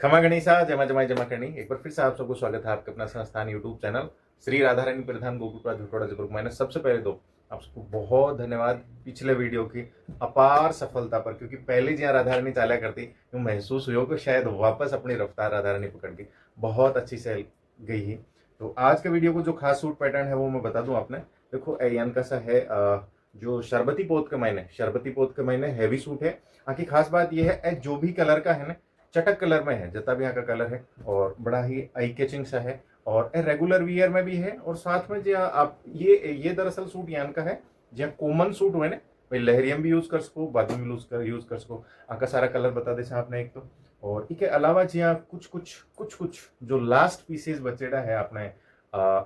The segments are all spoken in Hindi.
खमा गणिसा जमा जमाई जमा करनी। एक बार फिर से आप सबको स्वागत है आपके अपना संस्थान यूट्यूब चैनल श्री राधा रानी प्रधान गोकुलपुरा झुटवाड़ा जयपुर। मैंने सबसे पहले तो आप सबको बहुत धन्यवाद पिछले वीडियो की अपार सफलता पर, क्योंकि पहले जहाँ राधा रानी चाला करती यूँ महसूस हुआ कि शायद वापस अपनी रफ्तार राधा रानी पकड़ के बहुत अच्छी सेल गई है। तो आज के वीडियो को जो खास सूट पैटर्न है वो मैं बता दूं आपने। देखो एन का सा है जो शरबती पोत के महीने हैवी सूट है। आखिर खास बात यह है जो भी कलर का है ना, चटक कलर में है, जितना भी यहाँ का कलर है और बड़ा ही आई कैचिंग सा है और रेगुलर वियर में भी है। और साथ में जो आप ये दरअसल सूट यान का है जो कॉमन सूट हुए ना, भाई लहरियम भी यूज कर सको, बाद में भी यूज कर सको। आका सारा कलर बता दे आपने एक तो, और इसके अलावा जी कुछ जो लास्ट पीसेस बचेड़ा है आपने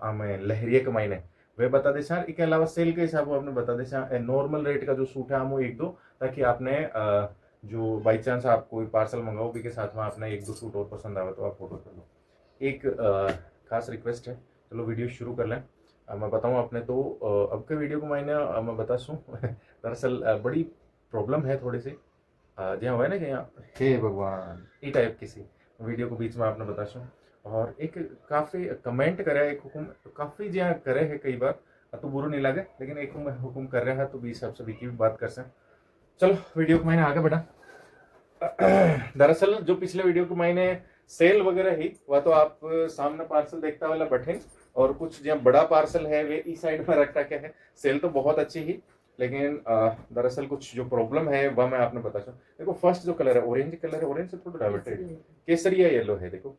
हमें लहरिया कमाई ने वे बता दे सर। इसके अलावा सेल के हिसाब आपने बता दे सर नॉर्मल रेट का जो सूट है हम एक दो, ताकि आपने जो बाई चांस आप कोई पार्सल मंगाओ भी के साथ में आपने एक दो सूट और पसंद आवे तो आप फोटो कर लो। एक खास रिक्वेस्ट है, चलो वीडियो शुरू कर लें। मैं बताऊं आपने तो अब के वीडियो को मैं बता सूँ दरअसल बड़ी प्रॉब्लम है थोड़ी सी जहाँ हुआ है ना कि यहाँ हे भगवान ई टाइप किसी वीडियो को बीच में आपने बता सूँ। और एक काफ़ी कमेंट करे एक हुकुम काफ़ी जहाँ करे है कई बार तो बुरा नहीं लगे, लेकिन एक हुकुम कर रहा है तो बीच सबसे बीच भी बात कर सकते। चलो वीडियो को मैंने आगे बढ़ा। दरअसल जो पिछले वीडियो को मैंने सेल वगैरह ही वह तो आप सामने पार्सल देखता वाला बैठे, और कुछ जहाँ बड़ा पार्सल है वे इस साइड में रख रखे हैं। सेल तो बहुत अच्छी ही, लेकिन दरअसल कुछ जो प्रॉब्लम है वह मैं आपने बता सकूँ। देखो फर्स्ट जो कलर है ऑरेंज कलर है, ऑरेंज से थोड़ा डाइवर्टेड केसरिया येलो है देखो।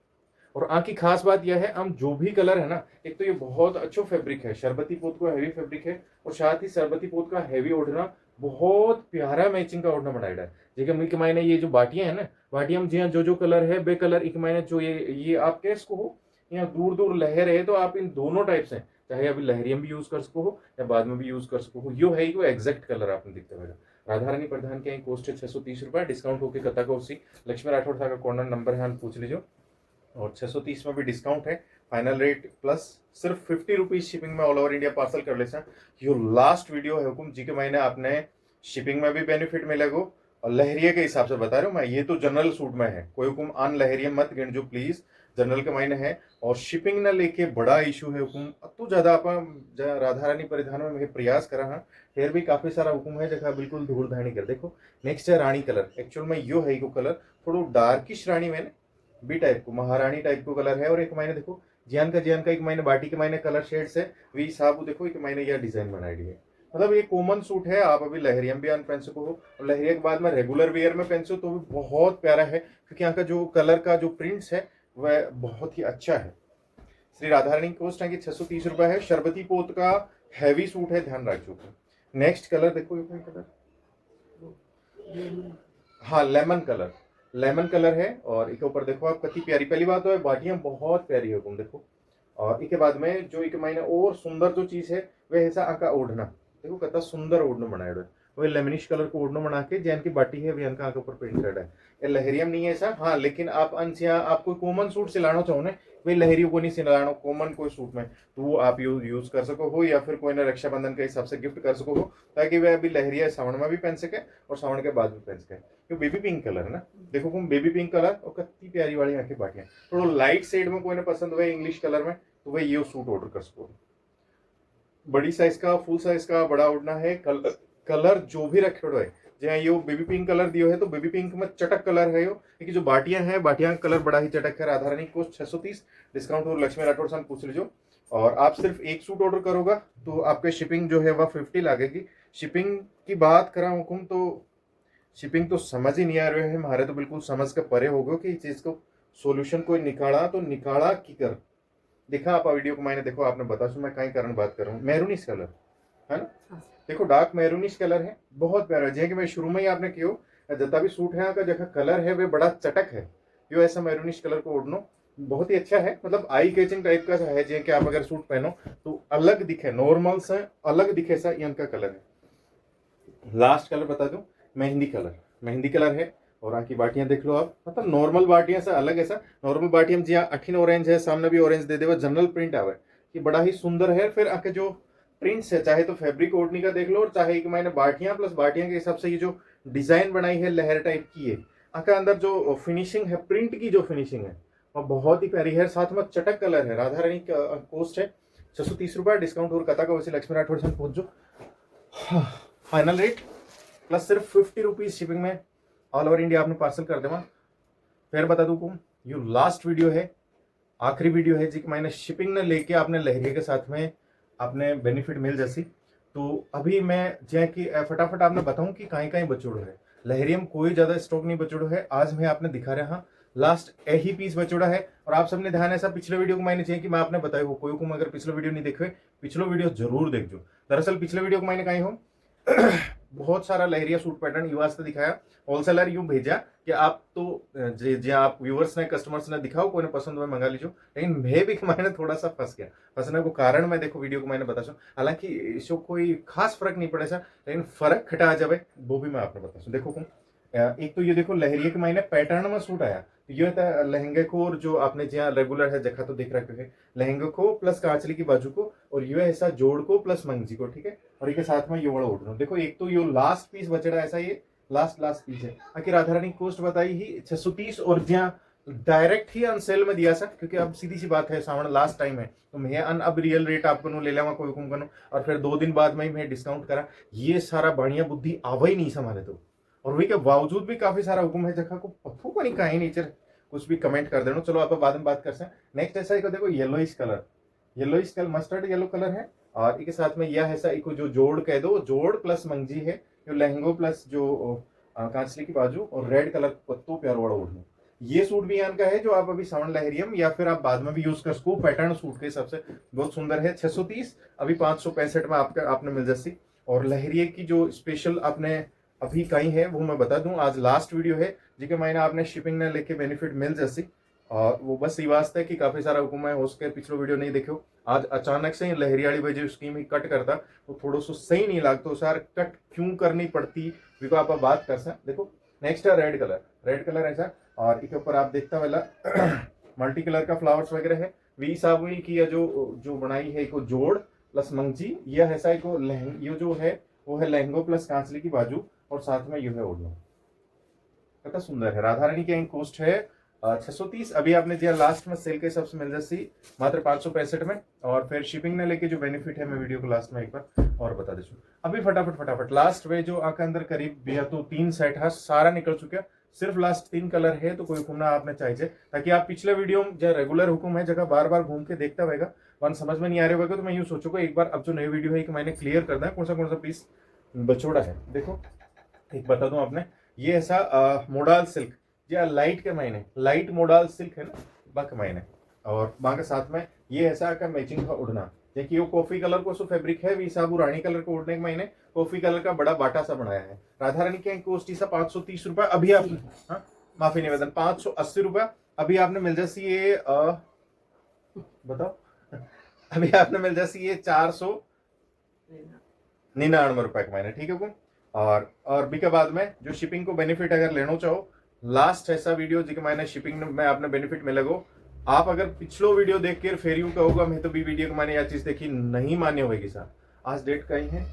और आंख की खास बात यह है हम जो भी कलर है ना, एक तो ये बहुत अच्छा फैब्रिक है, शरबती पोत का हैवी फैब्रिक है, और साथ ही शरबती पोत का हैवी ओढ़ना बहुत प्यारा मैचिंग का ओढ़ना बनाया है। देखिए एक मायने ये जो बाटियां है ना, बाटियां में जी जो कलर है बे कलर एक मायने जो ये आप कह सको हो यहाँ दूर दूर लहर है तो आप इन दोनों टाइप से चाहे अभी लहरियम भी यूज कर सको हो या बाद में भी यूज कर सको हो। यो है वो एग्जैक्ट कलर आपने दिखते हुए राधा रानी प्रधान के कॉस्ट है 630 रुपए, डिस्काउंट होकर कता का उसी लक्ष्मी राठौड़ था का कॉर्नर नंबर है पूछ लीजिए। और 630 में भी डिस्काउंट है, फाइनल रेट प्लस सिर्फ 50 रुपीज शिपिंग में ऑल ओवर इंडिया पार्सल कर लेते हैं। यो लास्ट वीडियो है हुकुम जी के महीने आपने शिपिंग में भी बेनिफिट मिलेगा। और लहरिया के हिसाब से बता रहा हूँ मैं, ये तो जनरल सूट में है, कोई हुकुम अन लहरिया मत गिन जो प्लीज, जनरल के महीने है। और शिपिंग ना लेके बड़ा इशू है हुकुम तो ज्यादा आप राधा रानी परिधान में मैं प्रयास करा हाँ, फिर भी काफी सारा हुकुम है जगह बिल्कुल धूल धानी कर देखो। नेक्स्ट है रानी कलर, एक्चुअल में यो है को कलर थोड़ा डार्किश रानी में बी टाइप को महारानी टाइप को कलर है। और एक महीने देखो जियान का एक महीने बाटी के महीने कलर शेड्स है वी साबु देखो एक महीने यह डिजाइन बनाई है। मतलब ये कॉमन सूट है, आप अभी लहरियम भी पहन सको हो और लहरिया के बाद में रेगुलर वेयर में पहन सको तो भी बहुत प्यारा है, क्योंकि यहाँ का जो कलर का जो प्रिंट्स है वह बहुत ही अच्छा है। श्री राधा रानी कॉस्ट है कि 630 रुपए है। शरबती पोत का हैवी सूट है, ध्यान रखो। नेक्स्ट कलर देखो ये कलर, हाँ लेमन कलर है। और इसके ऊपर देखो आप कति प्यारी, पहली बात तो है बाटियां बहुत प्यारी है तुम देखो। और इसके बाद में जो एक महीने और सुंदर जो चीज है वह ऐसा आका ओढ़ना देखो कितना सुंदर ओढ़ना बनाया है। वही लेमनिश कलर को ओढ़ना बना के जैन की बाटी है वे आंका ऊपर प्रिंट कर है। ये लहरियम नहीं है ऐसा हाँ, लेकिन आप अनसिया आप कोई कॉमन सूट सिलाना चाहो ना, वही लहरियों को नहीं सिलाना कॉमन कोई सूट में तो वो आप यूज कर सको हो, या फिर कोई ना रक्षाबंधन के हिसाब से गिफ्ट कर सको हो, ताकि वह अभी लहरिया सावन में भी पहन सके और सावन के बाद भी पहन सके। क्यों बेबी पिंक कलर है ना, देखो तुम बेबी पिंक कलर और कितनी प्यारी वाली आंखें बाटियां थोड़ा लाइट शेड में कोई ना पसंद हुआ इंग्लिश कलर में तो वह ये सूट ऑर्डर कर सको। बड़ी साइज का फुल साइज का बड़ा उड़ना है, कलर जो भी रखे है जहाँ ये बेबी पिंक कलर दियो है तो बेबी पिंक में चटक कलर है यो, क्योंकि जो बाटियां हैं बाटियां का कलर बड़ा ही चटक है। राधा रानी को 630 डिस्काउंट और लक्ष्मी राठौड़ से पूछ लीजिए। और आप सिर्फ एक सूट ऑर्डर करोगा तो आपके शिपिंग जो है वह 50 लगेगी। शिपिंग की बात करा हुकुम तो शिपिंग तो समझ ही नहीं आ रहे हैं हमारे, तो बिल्कुल समझ के परे हो गए कि इस चीज को सोल्यूशन कोई निकाला तो निकाला की कर दिखा आप वीडियो को मैंने देखो आपने बता मैं कई कारण बात कर रहा हूँ। मैरूनिश कलर है ना, देखो डार्क मैरूनिश कलर है, बहुत प्यारा है। कि मैं शुरू में ही आपने कियो जितना भी सूट है का जगह कलर है वे बड़ा चटक है, यो ऐसा मैरूनिश कलर को ओढ़नो बहुत ही अच्छा है, मतलब आई कैचिंग टाइप का है। जे कि आप अगर सूट पहनो तो अलग दिखे, नॉर्मल से अलग दिखे सा इनका कलर है। लास्ट कलर बता दूं मेहंदी कलर है। और आंकी बाटियां देख लो आप, मतलब नॉर्मल बाटियां से अलग ऐसा नॉर्मल बाटियां जी अठीन ऑरेंज है सामने भी ऑरेंज दे देवा जनरल प्रिंट आवे कि बड़ा ही सुंदर है। फिर आके जो प्रिंट्स है चाहे तो फैब्रिक ओढ़नी का देख लो और चाहे कि मैंने बाटियां प्लस बाटियां के हिसाब से ये जो डिजाइन बनाई है लहर टाइप की है आका अंदर जो फिनिशिंग है, प्रिंट की जो फिनिशिंग है वो बहुत ही प्यारी है। साथ में चटक कलर है। राधा रानी का कॉस्ट है 630 रुपये। डिस्काउंट और कथा का वैसे लक्ष्मी राठौड़ से पहुंच जो फाइनल रेट प्लस सिर्फ 50 रुपीज शिपिंग में ऑल ओवर इंडिया आपने पार्सल कर देवा। फिर बता दूं को यू लास्ट वीडियो है, आखिरी वीडियो है जी कि मैंने शिपिंग ने लेके आपने लहरिया के साथ में आपने बेनिफिट मिल जैसी। तो अभी मैं जै कि फटाफट आपने बताऊं कि कहीं कहीं बचोड़ो है। लहरिया में कोई ज्यादा स्टॉक नहीं बचोड़ो है। आज मैं आपने दिखा रहा हाँ लास्ट यही पीस बचोड़ा है। और आप सबने ध्यान ऐसा पिछले वीडियो को मैंने चाहिए कि मैं आपने बताया हो कोई को अगर पिछले वीडियो नहीं देखे पिछले वीडियो जरूर देखो। दरअसल पिछले वीडियो को मैंने कहीं हो बहुत सारा लहरिया सूट पैटर्न यू वास्ते दिखाया। होलसेलर यूं भेजा कि आप तो जे आप व्यूअर्स ने कस्टमर्स ने दिखाओ कोई ने पसंद हुआ मंगा लीजिए। लेकिन मैं भी मैंने थोड़ा सा फंस गया। फंसने को कारण मैं देखो वीडियो को मैंने बता हालांकि इसको कोई खास फर्क नहीं पड़े सा, लेकिन फर्क खटा जाए वो भी मैं आपने बता देखो एक तो ये देखो लहरिया के मैंने पैटर्न में सूट आया। ये था लहंगे को और जो आपने जहाँ रेगुलर है जगह तो देख रखे है लहंगे को प्लस कांचली की बाजू को और ये ऐसा जोड़ को प्लस मंगजी को, ठीक है। और इसके साथ में ये बड़ा उठ रहा हूँ। देखो एक तो ये लास्ट पीस बचेगा ऐसा, ये लास्ट पीस है। आखिर राधा रानी कॉस्ट बताई ही 630 और जहाँ डायरेक्ट ही अन सेल में दिया सर, क्योंकि अब सीधी सी बात है सावन लास्ट टाइम है तो मैं अब रियल रेट आपको ले लेवा कोई हुकुम करूँ और फिर 2 दिन बाद में मैं डिस्काउंट करा। ये सारा बढ़िया बुद्धि आवा ही नहीं संभाले तो। और वही के बावजूद भी काफी सारा हुक्म है जगह को पथू को नहीं कहीं नेचर कुछ भी कमेंट कर देना। चलो आप बाद में बात कर सकते। नेक्स्ट ऐसा एक देखो yellowish colour mustard yellow colour है और इसके साथ में यह ऐसा एक जो जोड़ कह दो, जोड़ प्लस मंगजी है जो लहंगो प्लस जो कांचली की बाजू और रेड कलर पत्तों प्यार वाला ओढ़ना। ये सूट भी यान का है जो आप अभी सावन लहरियम या फिर आप बाद में भी यूज कर सको। पैटर्न सूट के हिसाब से बहुत सुंदर है। 630 अभी 565 में आपने मिल जाती। और लहरिये की जो स्पेशल आपने अभी कहीं है वो मैं बता दूं, आज लास्ट वीडियो है जिसके मैंने आपने शिपिंग ने लेके बेनिफिट मिल जैसी। और वो बस ये वास्ते कि काफी सारा हुक्म है हो सके पिछलो वीडियो नहीं देखो। आज अचानक से लहरिया वाली वजह स्कीम ही कट करता तो थोड़ा सा सही नहीं लगता सर कट क्यों करनी पड़ती भी को आप बात कर सकते। देखो नेक्स्ट है रेड कलर ऐसा और इसके ऊपर आप देखता वाला मल्टी कलर का फ्लावर्स वगैरह है। वी साहब हुई की जो बनाई है को जोड़ प्लस मंगजी यह ऐसा को लहंग ये जो है वो है लहंगो प्लस कांचली की बाजू और साथ में यू है ओढ़ना। कितना सुंदर है। राधा रानी की कॉस्ट है 630। अभी आपने दिया लास्ट में सेल के हिसाब से मिल जाती मात्र 565 में। और फिर शिपिंग ने लेके जो बेनिफिट है मैं वीडियो को लास्ट में एक बार और बता देती हूँ। अभी फटाफट लास्ट वे जो आंख अंदर करीब या तो 3 सेट है सारा निकल चुका। सिर्फ लास्ट 3 कलर है तो कोई हुक्म ना आपने चाहिए ताकि आप पिछले वीडियो जो रेगुलर हुक्म है जगह बार बार घूम के देखता रहेगा वन समझ में नहीं आ रहा होगा तो मैं यूँ सोचूंगा एक बार अब जो नई वीडियो है कि मैंने क्लियर कर दें कौन सा पीस बचोड़ा है। देखो एक बता दूं आपने ये ऐसा मोडाल सिल्क या लाइट के महीने लाइट मोडाल सिल्क है ना बक महीने और वहां के साथ में ये ऐसा का मैचिंग का उड़ना देखिए वो कॉफी कलर को फैब्रिक है वी साबू रानी कलर को उड़ने के महीने कॉफी कलर का बड़ा बाटा सा बनाया है। राधा रानी के कॉस्ट सा 530 रुपए अभी आप माफी निवेदन 580 रुपए अभी आपने मिल जाती ये बताओ अभी आपने मिल जाती ये 499 रुपए के महीने, ठीक है। और भी के बाद में जो शिपिंग को बेनिफिट अगर लेना चाहो लास्ट ऐसा वीडियो जिसके मैंने शिपिंग में आपने बेनिफिट मिलेगा। आप अगर पिछलो वीडियो देख कर फिर यूं कहोगा मैं तो भी वीडियो को मैंने यह चीज देखी नहीं मान्य होगी सर। आज डेट कहीं है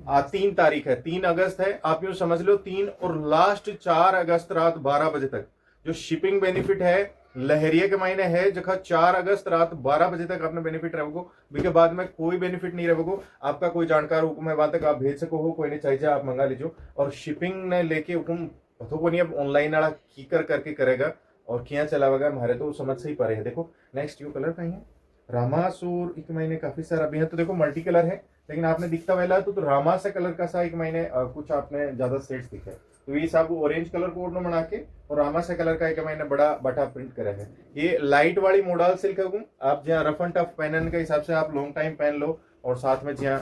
आज 3 तारीख है 3 अगस्त है। आप यूं समझ लो 3 और लास्ट 4 अगस्त रात 12 बजे तक जो शिपिंग बेनिफिट है लहरिया के महीने है जगह 4 अगस्त रात 12 बजे तक आपने बेनिफिट रहेगा। उसके बाद में कोई बेनिफिट नहीं रहेगा। आपका कोई जानकार हुक्म है वहां तक आप भेज सको हो कोई नहीं चाहिए आप मंगा लीजिए। और शिपिंग ने लेके हुक्म को नहीं अब ऑनलाइन वाला कीकर करके करेगा और क्या चलावेगा हमारे तो समझ से ही परे है। देखो नेक्स्ट यू कलर कहीं है रामासूर एक महीने काफी सारा अभी है तो देखो मल्टी कलर है लेकिन आपने दिखता वाला तो रामा से कलर का सा एक महीने कुछ आपने ज्यादा सेट्स दिखे तो ये सब ऑरेंज कलर कोड में बना के और रामा से कलर का एक महीने बड़ा बटा प्रिंट करे है। ये लाइट वाली मोडाल सिल्क है आप जहाँ रफ एंड टफ पहनने के हिसाब से आप लॉन्ग टाइम पहन लो और साथ में जहाँ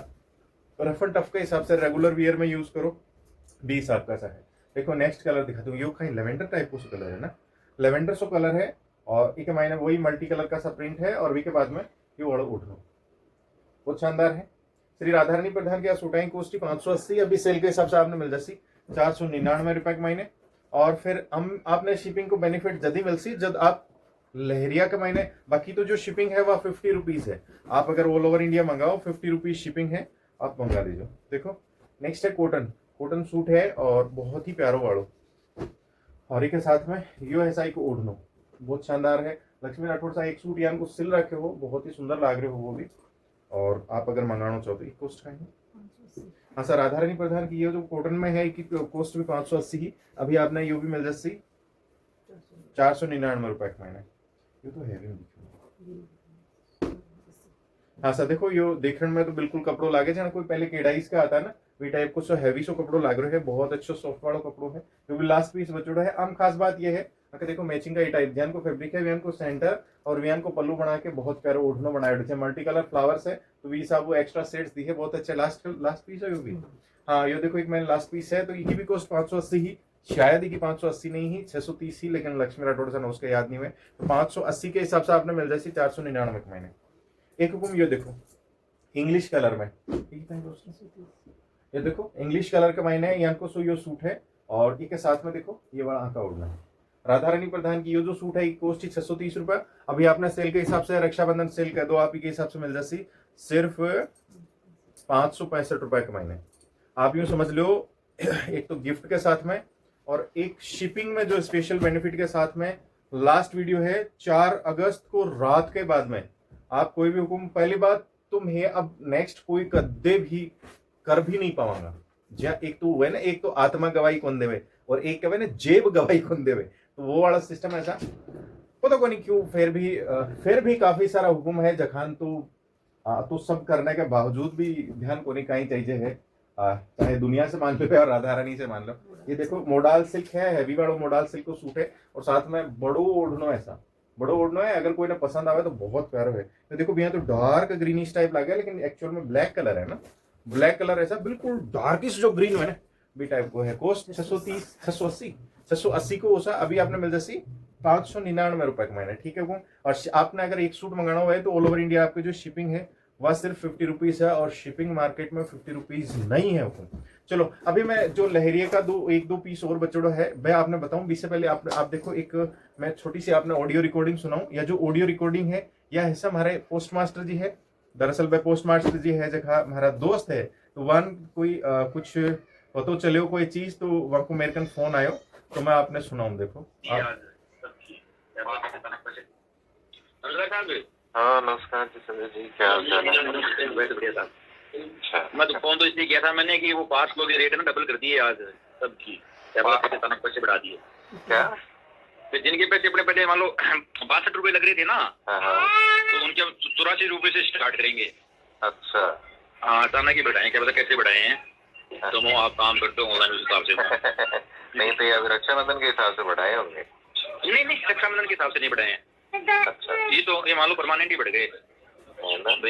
रफ एंड टफ के हिसाब से रेगुलर वियर में यूज करो 20 आपका सा है। देखो नेक्स्ट कलर दिखा दूँ ये कहीं लेवेंडर टाइप का कलर है ना लेवेंडर सो कलर है और एक महीने वही मल्टी कलर का सा प्रिंट है और वी के बाद में ये ओढ़ उठ लो बहुत शानदार है। श्री राधा रानी प्रधान की सूटाई कॉस्ट 580 अभी सेल के हिसाब से आपने मिल जाती 499 रुपए के महीने। और फिर हम आपने शिपिंग को बेनिफिट जल्दी मिलती जब आप लहरिया के महीने बाकी तो जो शिपिंग है वह 50 रुपीज है। आप अगर ऑल ओवर इंडिया मंगाओ 50 रुपीज शिपिंग है आप मंगा लीजिए। देखो नेक्स्ट है कॉटन सूट है और बहुत ही प्यारो वालों और एक साथ में यो ऐसा एक ओढ़नो बहुत शानदार है। लक्ष्मी राठौड़ सा एक सूट यान को सिल रखे हो, बहुत ही सुंदर लाग रहे हो वो भी। और आप अगर मंगाना चाहो तो एक कॉस्ट का है। हाँ सर, राधा रानी प्रधान की ये जो कॉटन में है कि कॉस्ट भी 580 ही। अभी आपने यो भी मिल जैसी 499 रुपए का महीना। ये तो हैवी हाँ सर, देखो यो देखने में तो बिल्कुल कपड़ो लागे ना कोई पहले केडाइस का आता है ना वी टाइप को, सो हैवी सो कपड़ो लाग रहे है। बहुत अच्छो सॉफ्ट वाला कपड़ो है जो भी लास्ट पीस बचोड़ा है। आम खास बात ये है कि देखो मैचिंग का ये टाइप ध्यान को फैब्रिक है, व्यान को सेंटर और व्यान को पल्लू बना के बहुत प्यारा ओढ़ना बनाया। मल्टी कलर फ्लावर्स है तो वी साबू एक्स्ट्रा सेट्स दी है, बहुत अच्छे। लास्ट पीस है यो भी। हाँ यो देखो एक मैंने लास्ट पीस है तो ये भी कॉस्ट 580 ही, शायद ही 580 नहीं ही 630 ही, लेकिन लक्ष्मी राठौड़ सा उसका याद नहीं है। तो 580 के हिसाब से आपने मिल जाए 499 के महीने। एक हुकुम ये देखो इंग्लिश कलर में, ये देखो इंग्लिश कलर के महीने यहाँ को सो यो सूट है और इसके साथ में देखो ये बड़ा आंका उड़ना है। राधा रानी प्रधान की ये जो सूट है ये कॉस्ट 630 रुपए। अभी आपने सेल के हिसाब से रक्षाबंधन सेल कर दो, आप ही के हिसाब से मिल जाती सिर्फ 565 रुपए के महीने। आप यूं समझ लो एक तो गिफ्ट के साथ में और एक शिपिंग में जो स्पेशल बेनिफिट के साथ में। लास्ट वीडियो है 4 अगस्त को रात के बाद में आप कोई भी हुकुम, पहली बात तुम्हें अब नेक्स्ट कोई कदे भी कर भी नहीं पाऊंगा। जहाँ एक तो हुए ना, एक तो आत्मा गवाही कौन देवे और एक कहे ना जेब गवाही कौन देवे, तो वो वाला सिस्टम ऐसा पता को नहीं क्यों। फिर भी काफी सारा हुकुम है जखान तो सब करने के बावजूद भी ध्यान को नहीं कहीं चाहिए है। चाहे दुनिया से मान लो या राधा रानी से मान लो। ये देखो मोडाल सिल्क है, हैवी वाला मोडाल सिल्क को सूट है और साथ में बड़ो ओढ़नो, ऐसा बड़ो ओढ़नो है। अगर कोई ना पसंद आवे तो बहुत प्यारा है। तो देखो भैया तो डार्क ग्रीनिश टाइप लगे लेकिन एक्चुअल में ब्लैक कलर है ना, ब्लैक कलर ऐसा बिल्कुल डार्किश जो ग्रीन है ना बी टाइप को है। कॉस्ट 680 को ओसा अभी आपने मिल जासी 599 रुपए के महीने, ठीक है वो। और आपने अगर एक सूट मंगाना हुआ है तो ऑल ओवर इंडिया आपकी जो शिपिंग है वह सिर्फ 50 रुपीज है और शिपिंग मार्केट में 50 रुपीज नहीं है वो। चलो अभी मैं जो लहरिया का एक दो पीस और बचड़ा है मैं आपने बताऊं। इससे पहले आप देखो एक मैं छोटी सी आपने ऑडियो रिकॉर्डिंग सुनाऊं। या जो ऑडियो रिकॉर्डिंग है यह हिस्सा हमारे पोस्ट मास्टर जी है। दरअसल वह पोस्ट मास्टर जी है जगह हमारा दोस्त है, तो वन कोई कुछ पतो चले कोई चीज तो वहां को मेरे कन फोन आयो तो मैं आपने सुनाऊं। देखो हाँ नमस्कार जी संजय जी, क्या हाल चाल है? मैं तो फोन तो इसलिए किया था मैंने कि वो पास लोग रेट ना डबल कर दिए आज सबकी, पैसे बढ़ा दिए। क्या फिर जिनके पैसे अपने पहले मान लो 62 रुपए लग रहे थे ना, तो उनके 84 रुपए से स्टार्ट करेंगे। अच्छा हाँ अचानक ही बढ़ाए, क्या पता कैसे बढ़ाए हैं। तो आप काम करते हो ऑनलाइन उस हिसाब से। नहीं तो या रक्षाबंधन के हिसाब से बढ़ाए होंगे? नहीं रक्षाबंधन के हिसाब से नहीं बढ़ाए हैं। अच्छा ये तो ये मान लो परमानेंट ही बढ़ गए।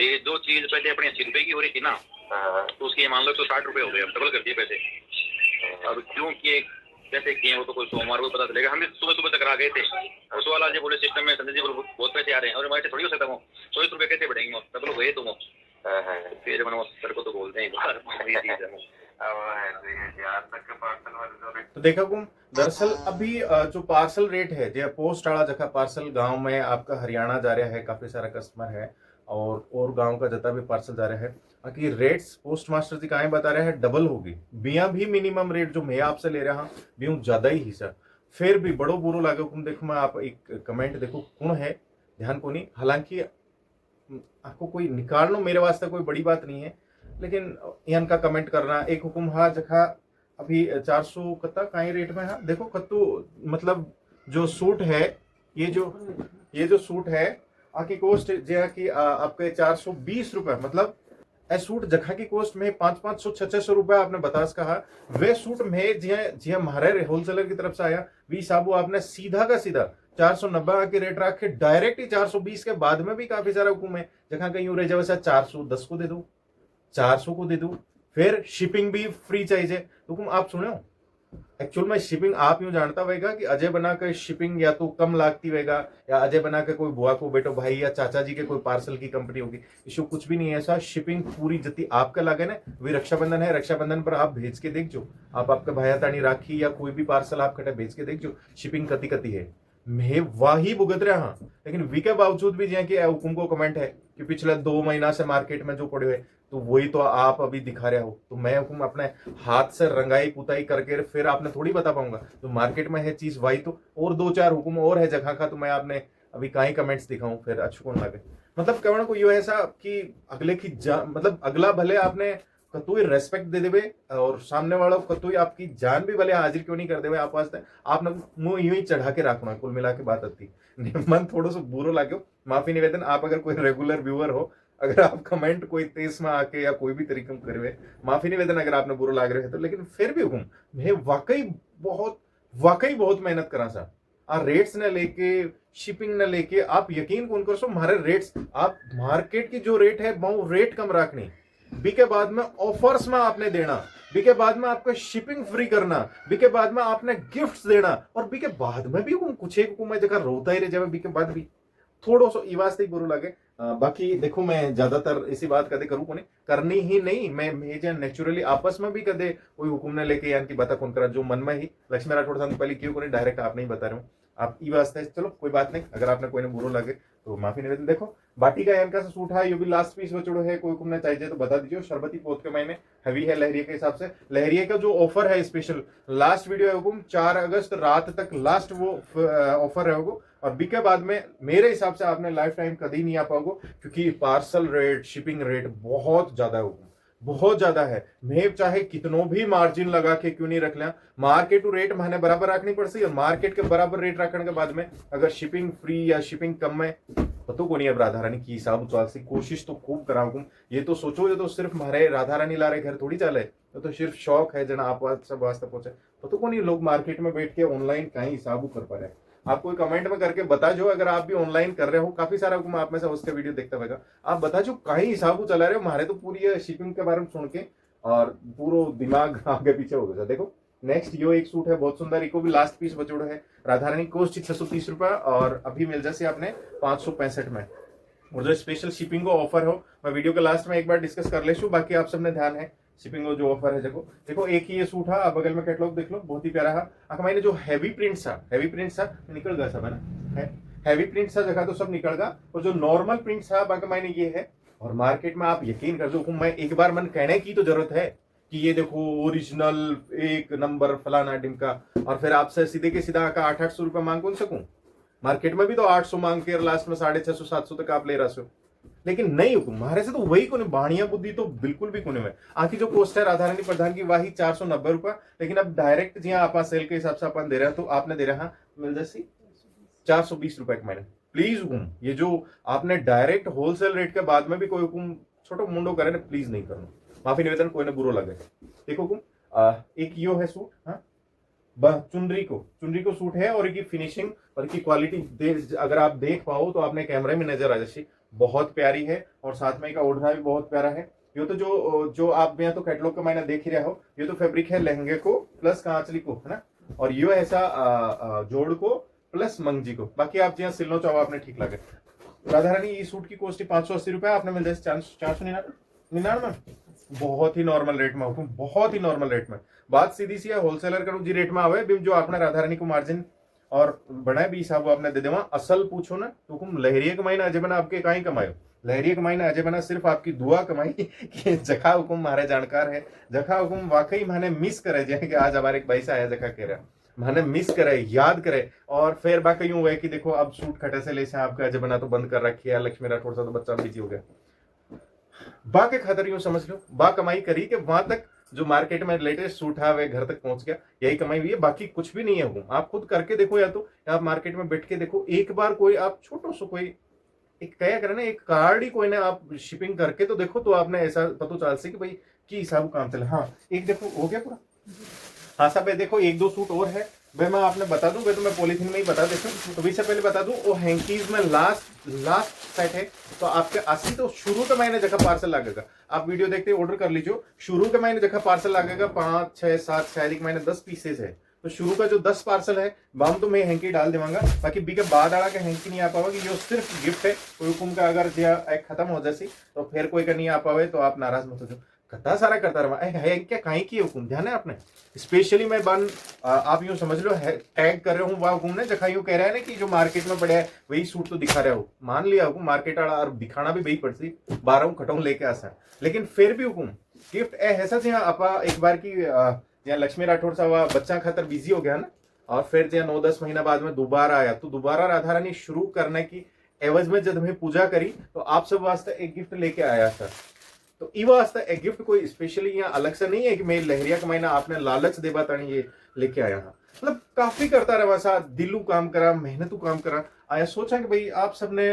ये जो चीज पहले अपने 80 रुपए की हो रही थी ना, तो उसके मान लो तो 60 रुपए हो गए, अब डबल कर दिए पैसे। अब क्यों किए कैसे किए वो तो कोई सोमवार को पता चलेगा। हम सुबह तक आ गए थे, उस वाला जो बोले सिस्टम में संजय जी बोले बहुत पैसे आ रहे हैं और हमारे थोड़ी हो सकता हूँ 100 रुपए कैसे बढ़ेंगे, डबल गए तुम। फिर मैंने सर को तो बोलते हैं तो देखा गुम दरअसल अभी जो पार्सल रेट है जो पोस्ट आला जगह पार्सल गांव में आपका हरियाणा जा रहा है, काफी सारा कस्टमर है और गांव का जता भी पार्सल जा रहा है कि रेट्स पोस्ट मास्टर जी कहाँ बता रहे हैं डबल होगी। बिया भी मिनिमम रेट जो मैं आपसे ले रहा हूँ बियू ज्यादा ही सर, फिर भी बड़ो बुरो लागे तुम। देखो मैं आप एक कमेंट देखो कौन है ध्यान को नहीं, हालांकि आपको कोई निकालना मेरे वास्ते कोई बड़ी बात नहीं है, लेकिन इनका कमेंट करना एक हुकुम हाँ जखा अभी 400 कत्ता काई रेट में। हाँ देखो कत्तू मतलब जो सूट है ये जो सूट है आकी कोस्ट जो कि आपके 420 रुपए, मतलब ए सूट जखा की कोस्ट में 500 600 रुपए आपने बतास कहा। वे सूट में जिया हमारे होलसेलर की तरफ से आया वी साबू आपने सीधा का सीधा 490 के रेट रखे डायरेक्ट ही 420 के बाद में भी काफी सारा हुकुम है जहां कहीं रह जाए 410 को दे दो 400 को दे दो, फिर शिपिंग भी फ्री चाहिए। हुकुम आप सुनो एक्चुअल में शिपिंग आप यूं जानता होगा कि अजय बना के शिपिंग या तो कम लागती होगा या अजय बना के कोई बुआ को बेटो भाई या चाचा जी के कोई पार्सल की कंपनी होगी, इशू कुछ भी नहीं है ऐसा। शिपिंग पूरी जति आपका लागे ना वही रक्षाबंधन है, रक्षाबंधन पर आप भेज के देख जो आप आपके भाया तानी राखी या कोई भी पार्सल आप कटे भेज के देख जो शिपिंग कति है मैं वही भुगत रहा हाँ, लेकिन वी के बावजूद भी जैसे कि हुकुम को कमेंट है कि पिछले 2 महीना से मार्केट में जो पड़े हुए, तो वही तो आप अभी दिखा रहे हो, तो मैं हुकुम अपने हाथ से रंगाई पुताई करके फिर आपने थोड़ी बता पाऊंगा। तो मार्केट में है चीज वही, तो और 2-4 हुकुम और है जगह का, तो मैं आपने अभी कहीं कमेंट्स दिखाऊं फिर अच्छु कौन लगे। मतलब कहने को यो ऐसा कि अगले की मतलब अगला भले आपने कतुई रेस्पेक्ट दे देवे और सामने वाला कतुई आपकी जान भी भले हाजिर क्यों नहीं कर देवे आप वास्ते, आपने मुंह यूं ही चढ़ा के रखना। कुल मिला के बात आती मन थोड़ा सा बुरो लाग्यो, माफी निवेदन। आप अगर कोई रेगुलर व्यूअर हो, अगर आप कमेंट कोई तेज में आके या कोई भी तरीके में करे, माफी निवेदन अगर आपने बुरो लाग रहे है तो। लेकिन फिर भी हुकुम मैं वाकई बहुत मेहनत करा सा आ रेट्स ने लेके, शिपिंग ने लेके। आप यकीन कौन कर सो, हमारे रेट्स आप मार्केट की जो रेट है वो रेट कम रखनी, बी के बाद में ऑफर्स में आपने देना, बी के बाद में आपको शिपिंग फ्री करना, बी के बाद में आपने गिफ्ट्स देना, और बी के बाद में भी कुछ एक को मैं जगह रोता ही रह जावे, बी के बाद भी थोड़ा सा ई वास्ते बुरो लगे। बाकी देखो मैं ज्यादातर इसी बात कदे करूं को नहीं करनी ही नहीं, मैं नेचुरली आपस में भी कदे कोई हुकुम ने लेके यानी कि बता कौन करा, जो मन में ही लक्ष्मी राठौड़ साहब पहले क्यों को नहीं डायरेक्ट आप नहीं बता रहे हूँ आप ई वास्ते। चलो कोई बात नहीं, अगर आपने कोई ने बुरो लगे तो माफी निवेदन। देखो बाटी का यान का सूट है, ये भी लास्ट पीस बचड़ो है, कोई कुमने चाहिए तो बता दीजिए। शरबती पोत के महीने हैवी है लहरिया के हिसाब से। लहरिया का जो ऑफर है स्पेशल लास्ट वीडियो है हुकुम 4 अगस्त रात तक लास्ट वो ऑफर रहेगा, और बी के बाद में मेरे हिसाब से आपने लाइफ टाइम कभी नहीं आ पाओगे, क्योंकि पार्सल रेट शिपिंग रेट बहुत ज्यादा होगा, बहुत ज्यादा है। मैं चाहे कितनों भी मार्जिन लगा के क्यों नहीं रख लिया, मार्केट टू रेट मैंने बराबर रखनी पड़ती है। मार्केट के बराबर रेट रखने के बाद में अगर शिपिंग फ्री या शिपिंग कम में पतो को नहीं। अब राधा रानी की हिसाब से कोशिश तो खूब कराऊं, ये तो सोचो ये तो सिर्फ हमारे राधा रानी ला रहे घर थोड़ी चाले, तो सिर्फ शौक है जना आप सब वास्ते पहुंचे। पतो को नहीं लोग मार्केट में बैठ के ऑनलाइन कहीं हिसाब कर पा रहे हैं। आप कोई कमेंट में करके बता जो, अगर आप भी ऑनलाइन कर रहे हो, काफी सारा आप में से उसका वीडियो देखता होगा, आप बता जो कहीं हिसाब चला रहे हो। हमारे तो पूरी शिपिंग के बारे में सुन के और पूरा दिमाग आगे पीछे हो गया। देखो नेक्स्ट यो एक सूट है बहुत सुंदर, इको भी लास्ट पीस बचोड़ है। राधा रानी कॉस्ट 630 रुपए और अभी मिल जाए आपने 565 में। और जो स्पेशल शिपिंग को ऑफर हो मैं वीडियो के लास्ट में एक बार डिस्कस कर लेशू, बाकी आप सबने ध्यान है शिपिंग को जो ऑफर है। देखो एक ही ये सूट है, आप बगल में कैटलॉग देख लो, बहुत ही प्यारा है। अगर मैंने जो हैवी प्रिंट्स था निकल गया सब है ना, हैवी प्रिंट्स था जगह तो सब निकल गया, और जो नॉर्मल प्रिंट्स है बाकी मैंने ये है। और मार्केट में आप यकीन कर दो, मैं एक बार मन कहने की तो जरूरत है कि ये देखो ओरिजिनल एक नंबर फलाना डिमका, और फिर आपसे सीधे के सीधा आका 800-800 रुपए मांग कौन सकूं। मार्केट में भी तो 800 मांग के लास्ट में 650-700 तक आप ले रहे हो, लेकिन नहीं हुकुम हमारे से तो वही को बाणिया बुद्धि तो बिल्कुल भी कोने में। आखिर जो पोस्ट है राधा रानी प्रधान की वही 490 रुपए, लेकिन अब डायरेक्ट जी आप सेल के हिसाब से अपन दे रहे हैं, तो आपने दे रहा मिल जैसी 420 रुपए के महीने। प्लीज हुकुम ये जो आपने डायरेक्ट होलसेल रेट के बाद में भी कोई हुकुम छोटो मुंडो करे ना, प्लीज नहीं करना, माफी निवेदन, कोई ने बुरो लगे। देखो हुकुम एक यो है सूट, हाँ चुनरी को सूट है, और इनकी फिनिशिंग और इनकी क्वालिटी अगर आप देख पाओ तो आपने कैमरे में नजर आ जाए, बहुत प्यारी है। और साथ में इसका ओढ़ना भी बहुत प्यारा है। ये तो जो आप यहाँ तो कैटलॉग का मैंने देख ही रहा हो, ये तो फैब्रिक है लहंगे को प्लस कांचली को है ना, और ये ऐसा जोड़ को प्लस मंगजी को। बाकी आप जहाँ सिलनो चाहो आपने ठीक लगे। राधा रानी ये सूट की कॉस्ट 580 रुपए, आपने मिल जाए 499 बहुत ही नॉर्मल रेट में हुकुम, बहुत ही नॉर्मल रेट में। बात सीधी सी है, होलसेलर करूँ जी रेट में आवे जो आपने राधा रानी को मार्जिन और बढ़ाए भी हिसाब आपने दे देवा। असल पूछो ना तो हुकुम लहरिया कमाई ना अजय बना आपके कहीं कमायो, लहरिया कमाई ना अजय बना सिर्फ आपकी दुआ कमाई कि जखा हुकुम हमारे जानकार है, जखा हुकुम वाकई मैंने मिस करे जैसे कि आज हमारे एक भाई से आया जखा कह रहा मैंने मिस करे, याद करे। और फिर बाकी यूं हुआ कि देखो अब सूट खटे से ले से आपका अजय बना तो बंद कर रखी है, लक्ष्मी राठौड़ सा तो बच्चा बिजी हो गया। बा के खातर यूं समझ लो बा कमाई करी कि वहां तक जो मार्केट में लेटेस्ट सूट है वे घर तक पहुंच गया, यही कमाई हुई है, बाकी कुछ भी नहीं है। वो आप खुद करके देखो, या तो आप मार्केट में बैठ के देखो एक बार, कोई आप छोटो सो कोई एक क्या करे ना, एक कार्ड ही कोई ना आप शिपिंग करके तो देखो, तो आपने ऐसा पता चल से कि भाई की हिसाब काम चले। हाँ एक देखो हो गया पूरा, हाँ सब देखो 1-2 सूट और है भाई, मैं आपने बता दूं भाई, तो मैं पॉलीथीन में ही बता देता हूँ। तो इससे पहले बता दूं वो हैंकीज में लास्ट सेट है, तो आपके 80 तो शुरू के महीने जगह पार्सल लगेगा, आप वीडियो देखते ऑर्डर कर लीजिए। शुरू के महीने जगह पार्सल लगेगा 5, 6, 7 शायद एक महीने 10 पीसेस है, तो शुरू का जो 10 पार्सल है बाम तो मैं हैंकी डाल देवांगा, बाकी बी के बाद आड़ा के हैंकी नहीं आ पावा, कि ये सिर्फ गिफ्ट है। कोई हुकुम का अगर खत्म हो जाए तो फिर कोई का नहीं आ पावे तो आप नाराज मत हो जाओ। कता सारा करता रहा है क्या कहीं की हुकुम ध्यान है आपने। स्पेशली मैं बन आप यूं समझ लो टैग कर रहे हूँ वह हुकुम ने जखा यूं कह रहा है ना कि जो मार्केट में पड़ा है वही सूट तो दिखा रहा हो, मान लिया हुकुम मार्केट वाला और दिखाना भी वही पड़ती 12 खटों लेके आसा, लेकिन फिर भी हुकुम गिफ्ट ऐसा जहाँ आपा एक बार की जहाँ लक्ष्मी राठौर साहब बच्चा खातर बिजी हो गया ना और फिर जहाँ 9-10 महीना बाद में दोबारा आया तो दोबारा राधा रानी शुरू करने की एवज में जब हमें पूजा करी तो आप सब वास्ते एक गिफ्ट लेके आया सर। तो ई वास्ते एक गिफ्ट कोई स्पेशली यहाँ अलग से नहीं है कि मैं लहरिया का महीना आपने लालच देबा तानी ये लेके आया हाँ, मतलब काफी करता रहा सा दिलू काम करा मेहनतू काम करा आया सोचा कि भाई आप सबने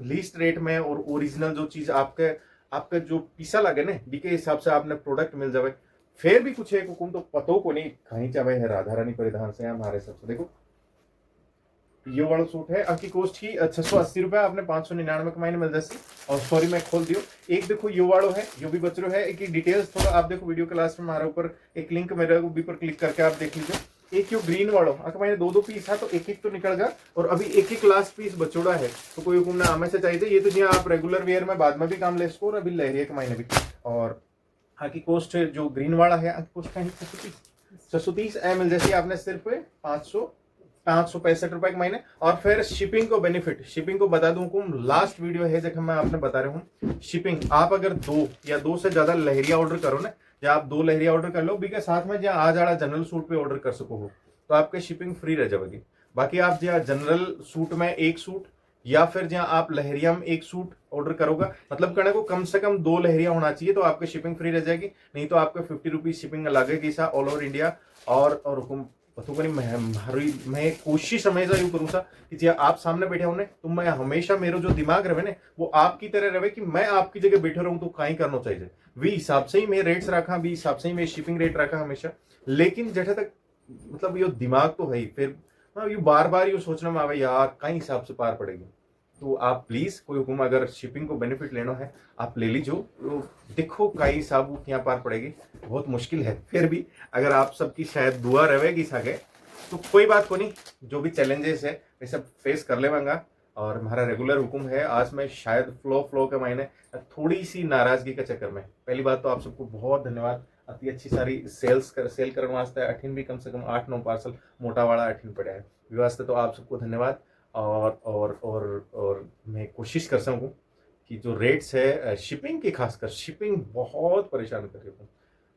लीस्ट रेट में और ओरिजिनल जो चीज आपके आपके जो पीसा लगे ना बी के हिसाब से आपने प्रोडक्ट मिल जावे। फिर भी कुछ एक हुकुम तो पतो को नहीं कहीं चाहे है राधा रानी परिधान से हमारे सबसे देखो ये वाला सूट है आपकी कॉस्ट ही 680 रुपए आपने 599 कमाई मिल जाती। और सॉरी मैं खोल दियो एक देखो यो वालो है जो भी बच रहा है एक डिटेल्स थोड़ा आप देखो वीडियो के लास्ट में हमारे ऊपर एक लिंक मेरे ऊपर क्लिक करके आप देख लीजिए। एक यो ग्रीन वालो आपका मैंने 2 पीस था तो एक तो निकल गया और अभी एक लास्ट पीस बचोड़ा है तो कोई हुकुम ना हमें से चाहिए ये तो जी आप रेगुलर वेयर में बाद में भी काम ले सको और अभी लहरिया के महीने भी। और हाँ की कॉस्ट जो ग्रीन वाला है कॉस्ट का 630 मिल जैसी आपने सिर्फ 565 रुपए के महीने। और फिर शिपिंग को बेनिफिट शिपिंग को बता दूं लास्ट वीडियो है जब मैं आपने बता रहा हूँ शिपिंग आप अगर 2 से ज्यादा लहरिया ऑर्डर करो ना या आप 2 लहरिया ऑर्डर कर लो बी के साथ में जहाँ आज आड़ा जनरल सूट पे ऑर्डर कर सको हो तो आपके शिपिंग फ्री रह जाएगी। बाकी आप जहाँ जनरल सूट में एक सूट या फिर जहाँ आप लहरिया में एक सूट ऑर्डर करोगे मतलब करने को कम से कम 2 लहरिया होना चाहिए तो आपकी शिपिंग फ्री रह जाएगी, नहीं तो आपको 50 रुपीज शिपिंग लगेगी सा ऑल ओवर इंडिया। और हुकुम पता नहीं मैं कोशिश हमेशा यूं करूँ सा कि जी आप सामने बैठे होने तो मैं हमेशा मेरा जो दिमाग रहे ना वो आपकी तरह रहे कि मैं आपकी जगह बैठे रहूं तो कहीं करना चाहिए वी हिसाब से ही मैं रेट्स रखा भी हिसाब से ही मैं शिपिंग रेट रखा हमेशा। लेकिन जैसे तक मतलब ये दिमाग तो है ही फिर ये बार बार ये सोचने में आवे यार कहीं हिसाब से पार पड़ेगी तो आप प्लीज कोई हुकुम अगर शिपिंग को बेनिफिट लेना है आप ले लीजिए तो देखो कई साबुत यहाँ पार पड़ेगी बहुत मुश्किल है। फिर भी अगर आप सबकी शायद दुआ रहेगी सागे तो कोई बात को नहीं जो भी चैलेंजेस है वे सब फेस कर लेवांगा। और हमारा रेगुलर हुकुम है आज मैं शायद फ्लो के मायने थोड़ी सी नाराजगी के चक्कर में पहली बात तो आप सबको बहुत धन्यवाद अति अच्छी सारी सेल करने वास्ते अठिन भी कम से कम 8-9 पार्सल मोटा वाला अठिन पड़ा है वास्ते तो आप सबको धन्यवाद। और मैं कोशिश कर सकूँ कि जो रेट्स है शिपिंग की खासकर शिपिंग बहुत परेशान कर रही हूँ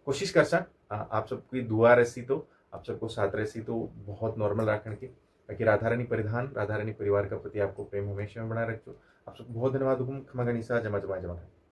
कोशिश कर सकूँ आप सबकी दुआ रहती तो आप सबको साथ रहती तो बहुत नॉर्मल रखने की बाकी राधा रानी परिधान राधा रानी परिवार का प्रति आपको प्रेम हमेशा में बनाए रखो। आप सबको बहुत धन्यवाद हुकुम खमा गणिसा जमा जमा जमा।